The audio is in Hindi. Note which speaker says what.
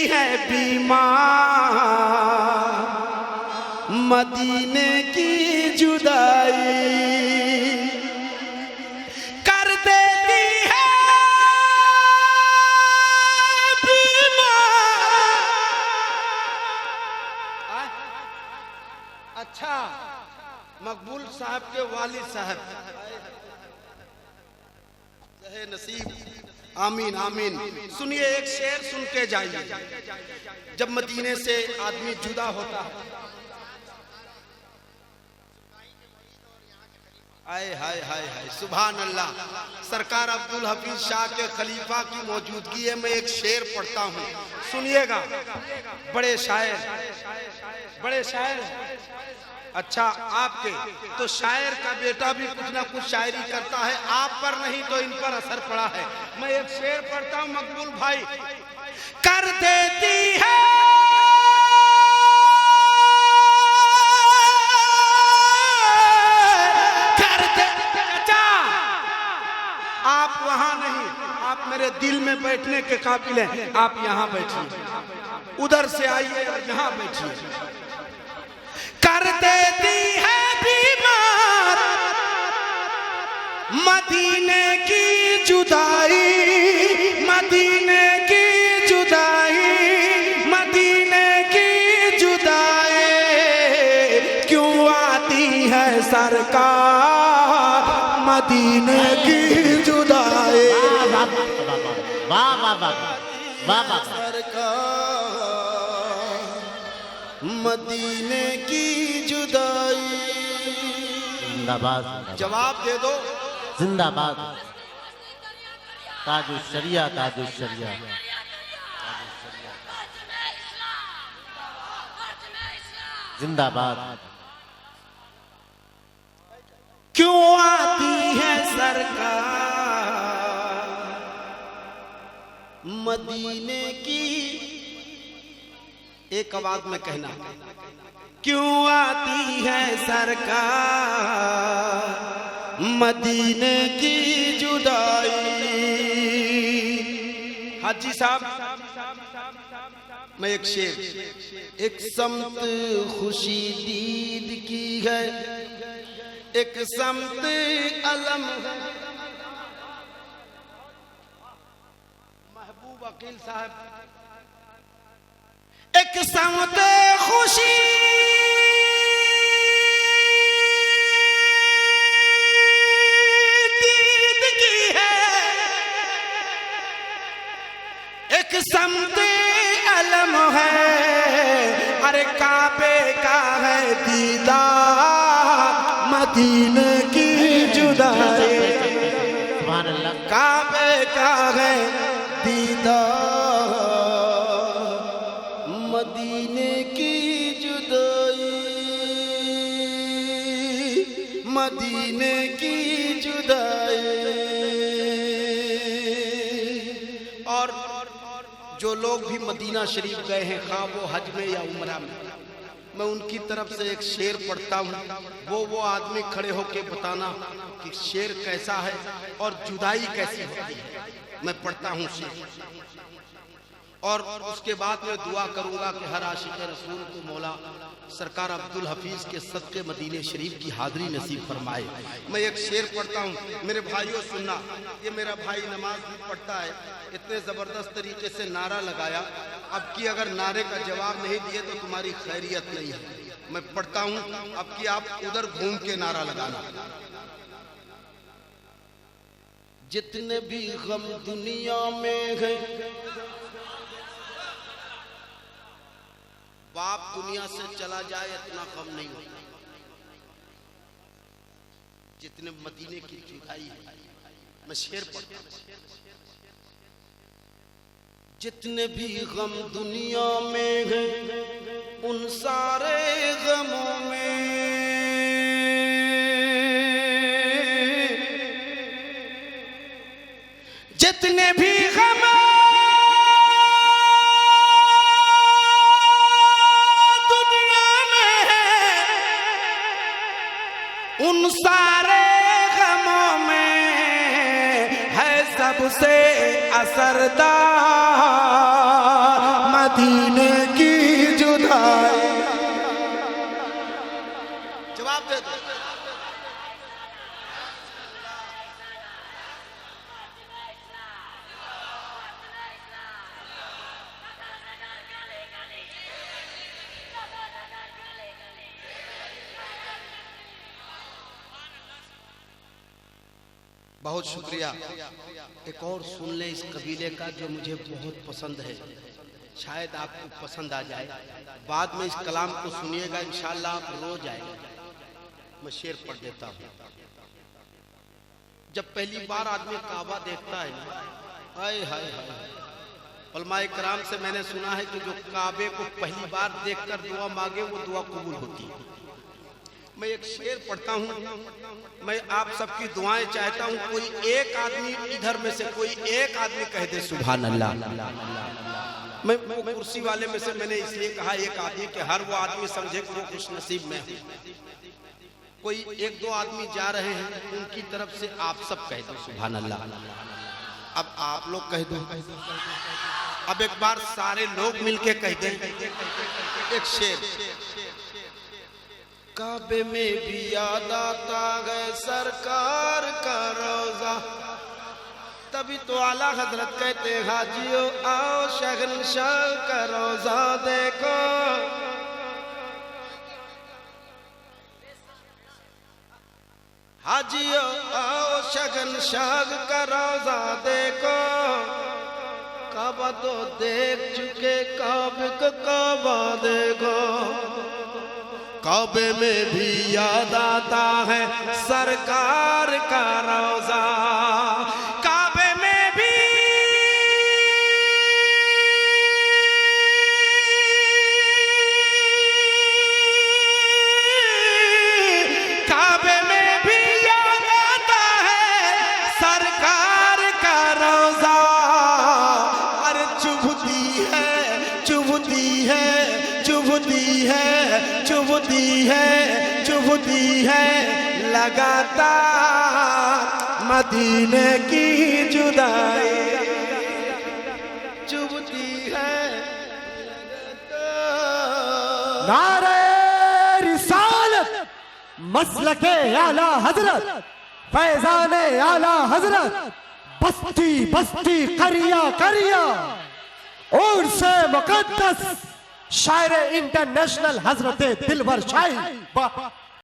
Speaker 1: है बीमार मदीने की जुदाई कर देती है बीमार। अच्छा, मकबूल साहब के वालिद साहब सहे नसीब, आमीन आमीन। सुनिए, एक शेर सुन के जाइए। जब मदीने से आदमी जुदा होता है, आए हाय हाय हाय, सुभान अल्लाह। सरकार अब्दुल हफीज शाह के खलीफा की मौजूदगी है, मैं एक शेर पढ़ता हूँ, सुनिएगा। बड़े शायर, बड़े शायर। अच्छा, आपके तो शायर का बेटा भी कुछ ना कुछ शायरी करता है, आप पर नहीं तो इन पर असर पड़ा है। मैं एक शेर पढ़ता हूँ मकबूल भाई। कर देती है आप वहां नहीं, आप मेरे दिल में बैठने के काबिल हैं। आप यहां बैठिए, उधर से आइए और यहां बैठिए। कर देती है बीमार मदीने की जुदाई, मदीने की जुदाई, मदीने की जुदाई। क्यों आती है सरकार मदीने की जुदाई।
Speaker 2: वाह वाह वाह वाह वाह।
Speaker 1: सरकार मदीने की जुदाई।
Speaker 2: जिंदाबाद।
Speaker 1: जवाब दे दो।
Speaker 2: जिंदाबाद। ताजु शरिया, ताजु शरिया। जिंदाबाद।
Speaker 1: क्यों आती है सरकार मदीने की, एक आवाज में कहना, क्यों आती है सरकार मदीने की जुदाई। हाजी साहब, मैं एक शेर। एक समत खुशी दीद की है, एक समत अलम है। महबूब अकील साहब, एक समत खुशी दीद की है, एक समत अलम है। अरे काबे का है दीदार मदीने की जुदाई।
Speaker 2: सुभान अल्लाह।
Speaker 1: काबे का है दीदार मदीने की जुदाई, मदीने की जुदाई। और जो लोग भी मदीना शरीफ गए हैं, खा वो हज में या उमरा में, मैं उनकी तरफ से एक शेर पढ़ता हूँ। वो आदमी खड़े होके बताना कि शेर कैसा है और जुदाई कैसी होती है। मैं पढ़ता हूँ शेर, और उसके बाद मैं दुआ करूँगा कि हर आशिक रसूल को मौला सरकार अब्दुल हफीज के सदके मदीने शरीफ की हाज़री नसीब फरमाए। मैं एक शेर पढ़ता हूँ, मेरे भाइयों सुनना। ये मेरा भाई नमाज भी पढ़ता है, इतने ज़बरदस्त तरीके से नारा लगाया। अब की अगर नारे का जवाब नहीं दिए तो तुम्हारी खैरियत नहीं है। मैं पढ़ता हूँ, अब की आप उधर घूम के नारा लगाना। जितने भी गम दुनिया में है, बाप दुनिया से चला जाए इतना गम नहीं होता जितने मदीने की जुदाई है। मैं शेर पढ़ता हूं। जितने भी गम दुनिया में हैं उन सारे गमों में जितने भी गम दुनिया में हैं उन सारे गमों में है सबसे असरदार
Speaker 3: मदीने की जुदाई।
Speaker 1: जवाब दे दो। बहुत शुक्रिया। एक और सुन ले इस कबीले का जो मुझे बहुत पसंद है, शायद आपको पसंद आ जाए। बाद में इस कलाम को सुनिएगा, इंशाअल्लाह आप रोज आएगा। मैं शेर पढ़ देता हूँ। जब पहली बार आदमी काबा देखता है ना, हाय हाय हाय, उलमाए कराम से मैंने सुना है कि जो काबे को पहली बार देखकर दुआ मांगे वो दुआ कबूल होती है। मैं एक शेर पढ़ता हूँ, मैं आप सबकी दुआएं चाहता हूँ। कोई एक आदमी इधर में से कोई एक आदमी कह दे सुभान अल्लाह। मैं वो कुर्सी वाले में से मैंने इसलिए कहा एक आदमी कि हर वो आदमी समझे कि वो खुश नसीब में है। कोई एक दो आदमी जा रहे हैं, उनकी तरफ से आप सब कह दो सुभान अल्लाह। अब आप लोग कह दो। अब एक बार सारे लोग मिलके कह दें एक शेर। काबे में भी याद आता है सरकार का रोजा, तभी तो आला हजरत कहते हाजियो आओ शहंशाह का रोजा देखो। हाजियो आओ शहंशाह का रोजा देखो। काबा तो देख चुके, काबे को काबा देखो। काबे में भी याद आता है सरकार का रोजा, काबे में भी काबे में भी याद आता है सरकार का रोजा। अरे चुभती है चुभती है चुभती है चुभती है चुभती है लगातार मदीने की जुदाई। चुभती है
Speaker 3: नारे रिसालत, मसलके आला हजरत, फैजाने आला हजरत, बस्ती बस्ती करिया करिया, और से मुकद्दस शायर इंटरनेशनल हजरत दिलवर शाही।